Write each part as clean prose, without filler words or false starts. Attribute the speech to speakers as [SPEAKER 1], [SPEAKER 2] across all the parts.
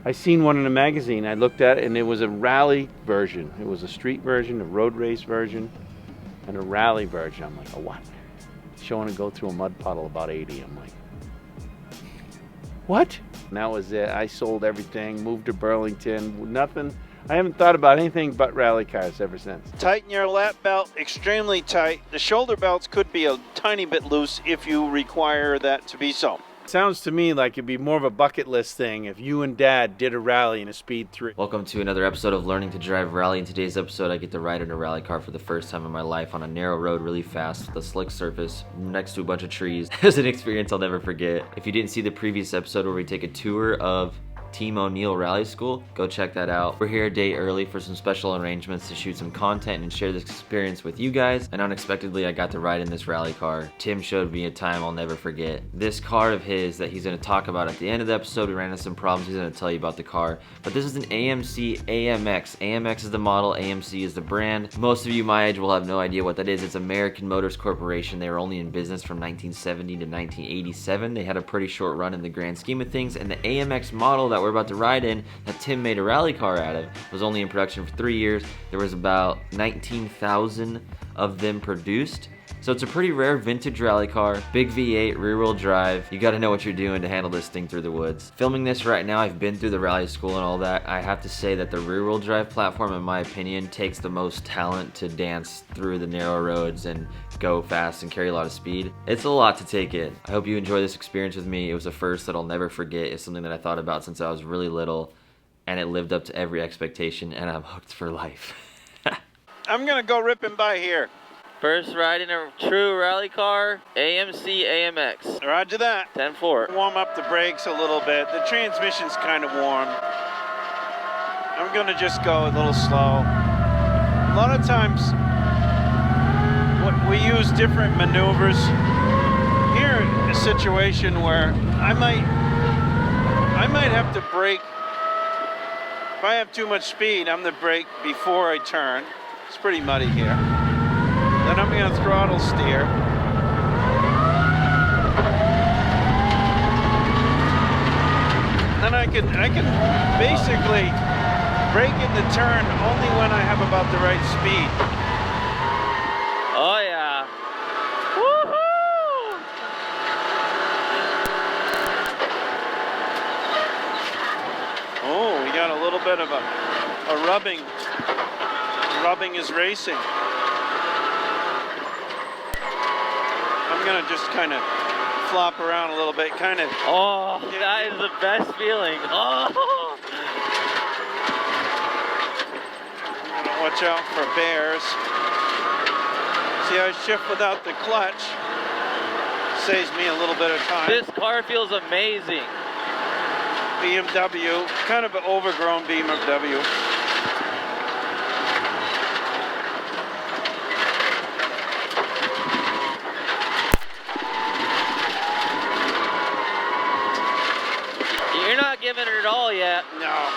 [SPEAKER 1] I seen one in a magazine. I looked at it, and it was a rally version. It was a street version, a road race version, and a rally version. I'm like, oh, what? Showing it go through a mud puddle about 80. I'm like, what? And that was it. I sold everything, moved to Burlington, nothing. I haven't thought about anything but rally cars ever since. Tighten your lap belt extremely tight. The shoulder belts could be a tiny bit loose if you require that to be so. Sounds to me like it'd be more of a bucket list thing if you and Dad did a rally in a Speed 3.
[SPEAKER 2] Welcome to another episode of Learning to Drive Rally. In today's episode, I get to ride in a rally car for the first time in my life on a narrow road really fast with a slick surface next to a bunch of trees. It was an experience I'll never forget. If you didn't see the previous episode where we take a tour of Team O'Neill Rally School, go check that out. We're here a day early for some special arrangements to shoot some content and share this experience with you guys, and unexpectedly I got to ride in this rally car. Tim showed me a time I'll never forget. This car of his that he's going to talk about at the end of the episode, we ran into some problems, he's going to tell you about the car, but this is an AMC AMX. AMX is the model, AMC is the brand. Most of you my age will have no idea what that is. It's American Motors Corporation. They were only in business from 1970 to 1987. They had a pretty short run in the grand scheme of things, and the AMX model that we're about to ride in, that Tim made a rally car out of, was only in production for 3 years. There was about 19,000 of them produced. So it's a pretty rare vintage rally car, big V8, rear-wheel drive. You gotta know what you're doing to handle this thing through the woods. Filming this right now, I've been through the rally school and all that. I have to say that the rear-wheel drive platform, in my opinion, takes the most talent to dance through the narrow roads and go fast and carry a lot of speed. It's a lot to take in. I hope you enjoy this experience with me. It was a first that I'll never forget. It's something that I thought about since I was really little, and it lived up to every expectation, and I'm hooked for life.
[SPEAKER 1] I'm gonna go ripping by here.
[SPEAKER 2] First ride in a true rally car, AMC AMX.
[SPEAKER 1] Roger that.
[SPEAKER 2] 10-4.
[SPEAKER 1] Warm up the brakes a little bit. The transmission's kind of warm. I'm gonna just go a little slow. A lot of times, we use different maneuvers. Here, a situation where I might have to brake. If I have too much speed, I'm gonna brake before I turn. It's pretty muddy here. Then I'm going to throttle steer. Then I can basically brake in the turn only when I have about the right speed.
[SPEAKER 2] Oh yeah. Woohoo!
[SPEAKER 1] Oh, we got a little bit of a rubbing. Rubbing is racing. I'm gonna just kind of flop around a little bit, kind of.
[SPEAKER 2] Oh, that is the best feeling. Oh.
[SPEAKER 1] I'm gonna watch out for bears. See, I shift without the clutch. Saves me a little bit of time.
[SPEAKER 2] This car feels amazing.
[SPEAKER 1] BMW, kind of an overgrown BMW.
[SPEAKER 2] You're not giving it all yet.
[SPEAKER 1] No.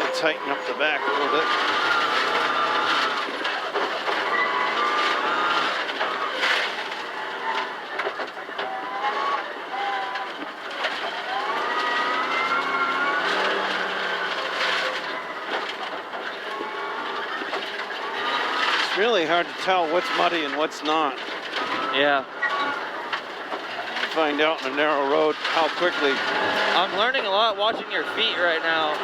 [SPEAKER 1] I'll tighten up the back a little bit. Really hard to tell what's muddy and what's not.
[SPEAKER 2] Yeah.
[SPEAKER 1] Find out on a narrow road how quickly.
[SPEAKER 2] I'm learning a lot watching your feet right now.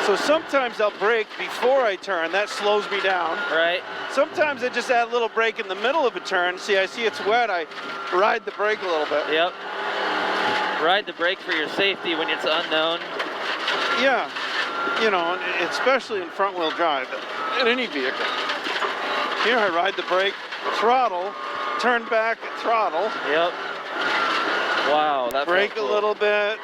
[SPEAKER 1] So sometimes I'll brake before I turn. That slows me down.
[SPEAKER 2] Right.
[SPEAKER 1] Sometimes I just add a little brake in the middle of a turn. See, I see it's wet. I ride the brake a little bit.
[SPEAKER 2] Yep. Ride the brake for your safety when it's unknown.
[SPEAKER 1] Yeah. You know, especially in front wheel drive in any vehicle. Here I ride the brake, throttle, turn back, throttle.
[SPEAKER 2] Yep. Wow, that
[SPEAKER 1] brake
[SPEAKER 2] cool.
[SPEAKER 1] A little bit.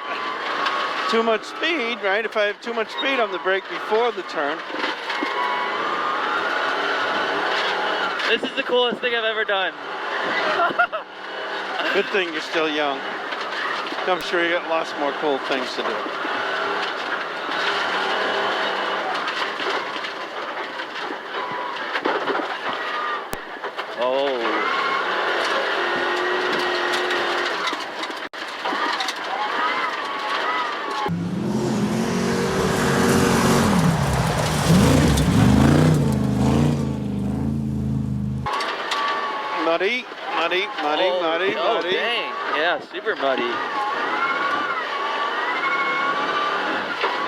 [SPEAKER 1] Too much speed, right? If I have too much speed on the brake before the turn.
[SPEAKER 3] This is the coolest thing I've ever done.
[SPEAKER 1] Good thing you're still young. I'm sure you got lots more cool things to do.
[SPEAKER 3] Oh.
[SPEAKER 1] Muddy, muddy, muddy, muddy,
[SPEAKER 3] Oh,
[SPEAKER 1] muddy.
[SPEAKER 3] dang. Yeah, super muddy.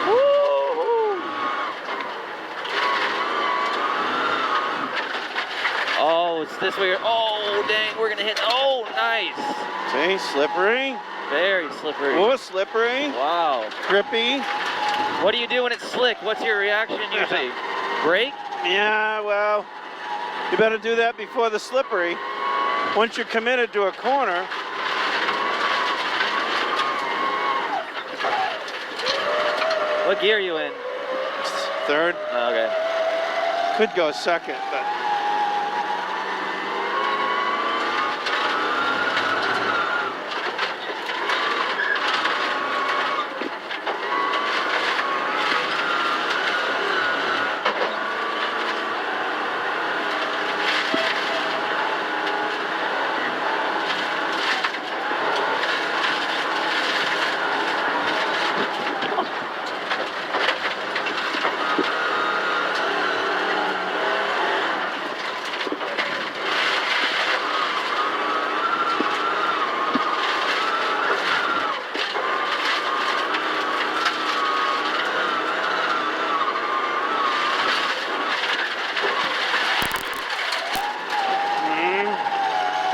[SPEAKER 3] Woo-hoo. Oh, it's this way. Oh, dang, we're gonna hit. Oh, nice.
[SPEAKER 1] See, slippery.
[SPEAKER 3] Very slippery.
[SPEAKER 1] Oh, slippery.
[SPEAKER 3] Wow.
[SPEAKER 1] Grippy.
[SPEAKER 3] What do you do when it's slick? What's your reaction usually? Brake?
[SPEAKER 1] Yeah, well, you better do that before the slippery. Once you're committed to a corner.
[SPEAKER 3] What gear are you in?
[SPEAKER 1] Third.
[SPEAKER 3] Oh, okay.
[SPEAKER 1] Could go second, but.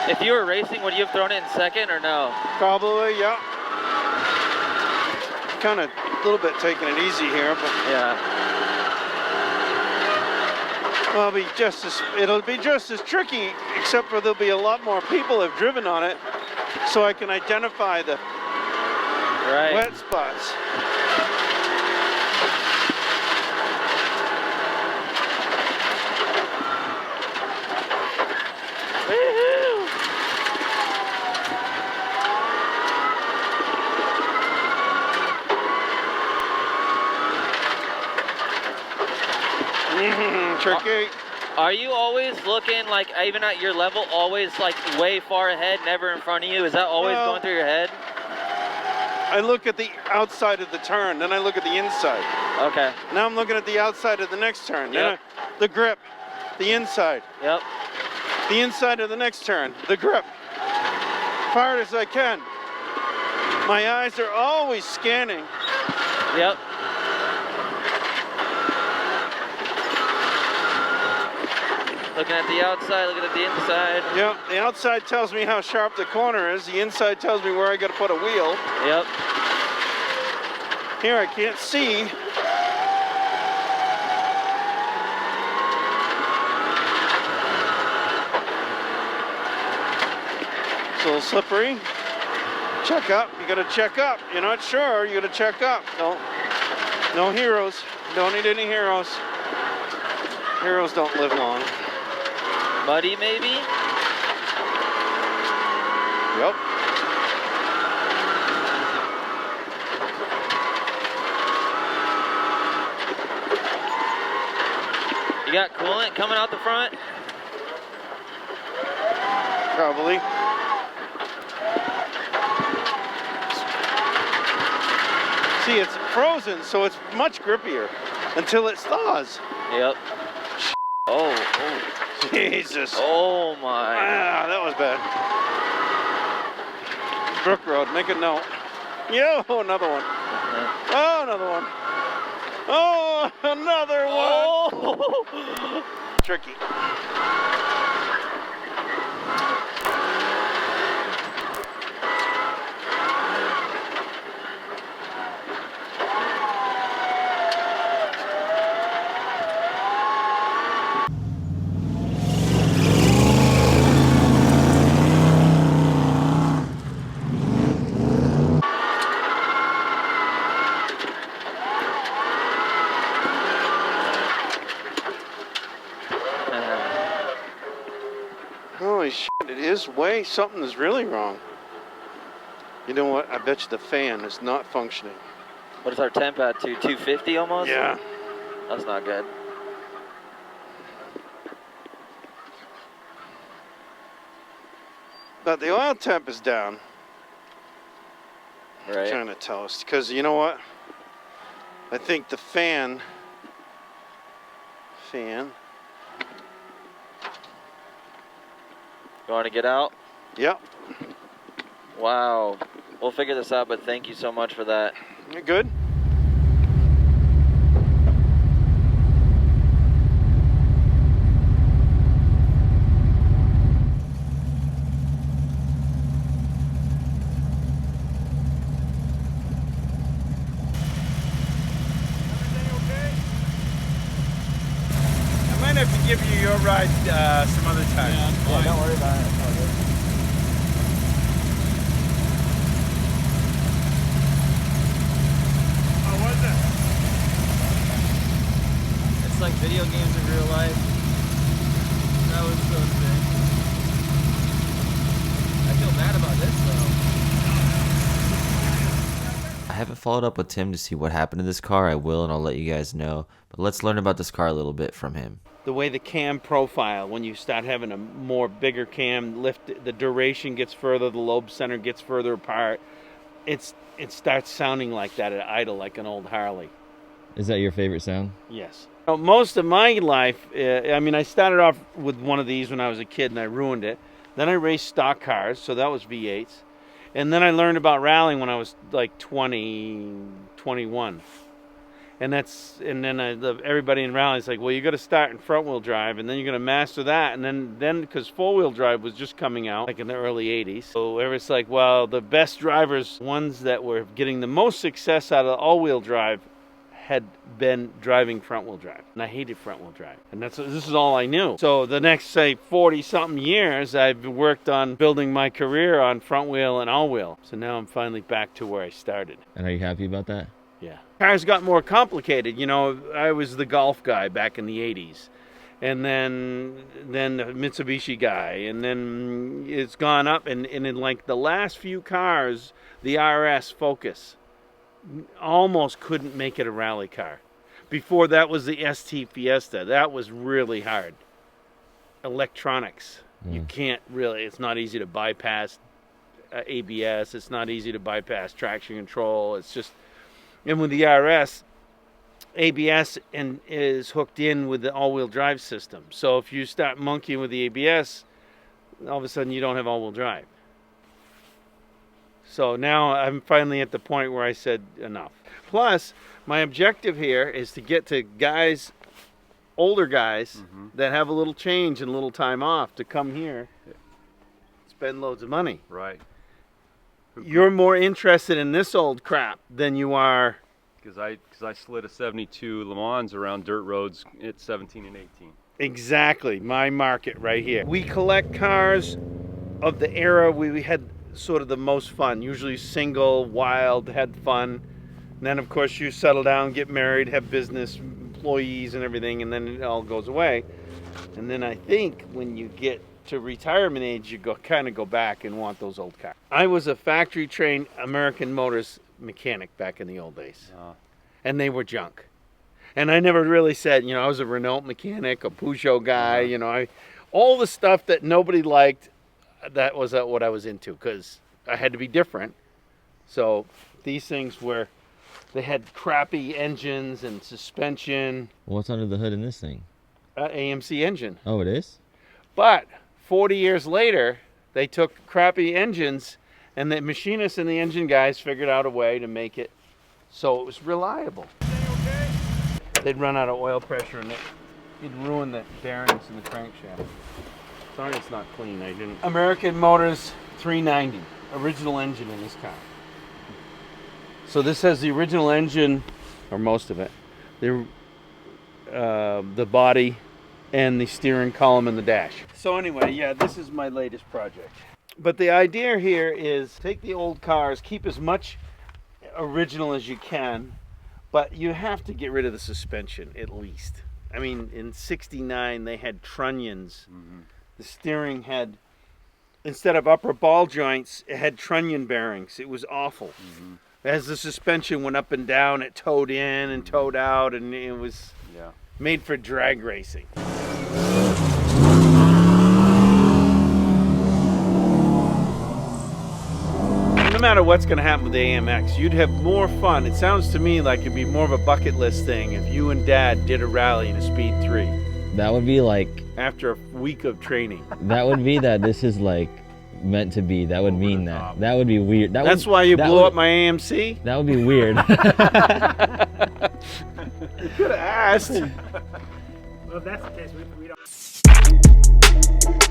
[SPEAKER 3] If you were racing, would you have thrown it in second or no?
[SPEAKER 1] Probably, yeah. Kind of a little bit taking it easy here, but
[SPEAKER 3] Yeah.
[SPEAKER 1] well, it'll be just as tricky, except for there'll be a lot more people have driven on it, so I can identify the
[SPEAKER 3] Right.
[SPEAKER 1] wet spots.
[SPEAKER 3] Woohoo!
[SPEAKER 1] Tricky.
[SPEAKER 3] Are you always looking like, even at your level, always like way far ahead, never in front of you? Is that always
[SPEAKER 1] No.
[SPEAKER 3] going through your head?
[SPEAKER 1] I look at the outside of the turn, then I look at the inside.
[SPEAKER 3] Okay.
[SPEAKER 1] Now I'm looking at the outside of the next turn.
[SPEAKER 3] Yep.
[SPEAKER 1] The grip, the inside.
[SPEAKER 3] Yep.
[SPEAKER 1] The inside of the next turn, the grip. Hard as I can. My eyes are always scanning.
[SPEAKER 3] Yep. Looking at the outside, looking at the inside.
[SPEAKER 1] Yeah, the outside tells me how sharp the corner is. The inside tells me where I got to put a wheel.
[SPEAKER 3] Yep.
[SPEAKER 1] Here I can't see. It's a little slippery. Check up. You got to check up. You're not sure. You got to check up. No heroes. Don't need any heroes. Heroes don't live long.
[SPEAKER 3] Muddy, maybe?
[SPEAKER 1] Yep.
[SPEAKER 3] You got coolant coming out the front?
[SPEAKER 1] Probably. See, it's frozen, so it's much grippier until it thaws.
[SPEAKER 3] Yep. Oh,
[SPEAKER 1] Jesus.
[SPEAKER 3] oh my.
[SPEAKER 1] Ah, that was bad. Brook Road, make a note. Yo, another one. Oh, another one. Oh, another one.
[SPEAKER 3] Oh.
[SPEAKER 1] Tricky. It is way, something is really wrong. You know what? I bet you the fan is not functioning.
[SPEAKER 3] What is our temp at, 250 almost?
[SPEAKER 1] Yeah.
[SPEAKER 3] That's not good.
[SPEAKER 1] But the oil temp is down.
[SPEAKER 3] Right.
[SPEAKER 1] Trying to tell us, because you know what? I think the fan.
[SPEAKER 3] You want to get out?
[SPEAKER 1] Yep.
[SPEAKER 3] Wow. We'll figure this out, but thank you so much for that.
[SPEAKER 1] You're good. I might have to give you your ride some other time.
[SPEAKER 3] Yeah, don't worry about it.
[SPEAKER 1] How was it?
[SPEAKER 3] It's like video games in real life. That was so sick. I feel bad about this though.
[SPEAKER 2] I haven't followed up with Tim to see what happened to this car. I will, and I'll let you guys know. But let's learn about this car a little bit from him.
[SPEAKER 1] The way the cam profile, when you start having a more bigger cam, the duration gets further, the lobe center gets further apart. It starts sounding like that at idle, like an old Harley.
[SPEAKER 4] Is that your favorite sound?
[SPEAKER 1] Yes. Most of my life, I mean, I started off with one of these when I was a kid and I ruined it. Then I raced stock cars, so that was V8s. And then I learned about rallying when I was like 20, 21. And then everybody in rally is like, well, you got to start in front wheel drive, and then you're going to master that, and then because four wheel drive was just coming out, like in the early '80s. So everyone's like, well, the best drivers, ones that were getting the most success out of all wheel drive, had been driving front wheel drive, and I hated front wheel drive, and this is all I knew. So the next, say, 40-something years, I've worked on building my career on front wheel and all wheel. So now I'm finally back to where I started.
[SPEAKER 4] And are you happy about that?
[SPEAKER 1] Yeah. Cars got more complicated. You know, I was the Golf guy back in the 80s. And then the Mitsubishi guy. And then it's gone up. And in like the last few cars, the RS Focus almost couldn't make it a rally car. Before that was the ST Fiesta. That was really hard. Electronics. You can't really, it's not easy to bypass ABS. It's not easy to bypass traction control. It's just... And with the RS, ABS is hooked in with the all-wheel drive system. So if you start monkeying with the ABS, all of a sudden you don't have all-wheel drive. So now I'm finally at the point where I said enough. Plus, my objective here is to get to guys, older guys, that have a little change and a little time off to come here, spend loads of money.
[SPEAKER 5] Right.
[SPEAKER 1] You're more interested in this old crap than you are.
[SPEAKER 5] Because I slid a 72 Le Mans around dirt roads at 17 and 18.
[SPEAKER 1] Exactly, my market right here. We collect cars of the era we had sort of the most fun. Usually single, wild, had fun. And then of course you settle down, get married, have business, employees and everything, and then it all goes away. And then I think when you get to retirement age, you kind of go back and want those old cars. I was a factory trained American Motors mechanic back in the old days, and they were junk. And I never really said, you know, I was a Renault mechanic, a Peugeot guy, you know, all the stuff that nobody liked, that was what I was into, because I had to be different. So these things they had crappy engines and suspension.
[SPEAKER 4] What's under the hood in this thing?
[SPEAKER 1] AMC engine.
[SPEAKER 4] Oh, it is?
[SPEAKER 1] But 40 years later, they took crappy engines, and the machinists and the engine guys figured out a way to make it so it was reliable. They'd run out of oil pressure, and it'd ruin the bearings in the crankshaft. Sorry it's not clean, I didn't. American Motors 390, original engine in this car. So this has the original engine, or most of it, the body, and the steering column and the dash. So anyway, yeah, this is my latest project. But the idea here is take the old cars, keep as much original as you can, but you have to get rid of the suspension at least. I mean, in '69 they had trunnions. The steering had instead of upper ball joints, it had trunnion bearings. It was awful. As the suspension went up and down, it towed in and towed out, and it was made for drag racing. No matter what's going to happen with the AMX, you'd have more fun. It sounds to me like it'd be more of a bucket list thing if you and Dad did a rally in a Speed 3.
[SPEAKER 4] That would be like,
[SPEAKER 1] after a week of training.
[SPEAKER 4] that would be that this is like meant to be. That would mean that. That would be weird.
[SPEAKER 1] That's why you blew up my AMC?
[SPEAKER 4] That would be weird.
[SPEAKER 1] You could have asked.
[SPEAKER 6] Well, if that's the case, we don't.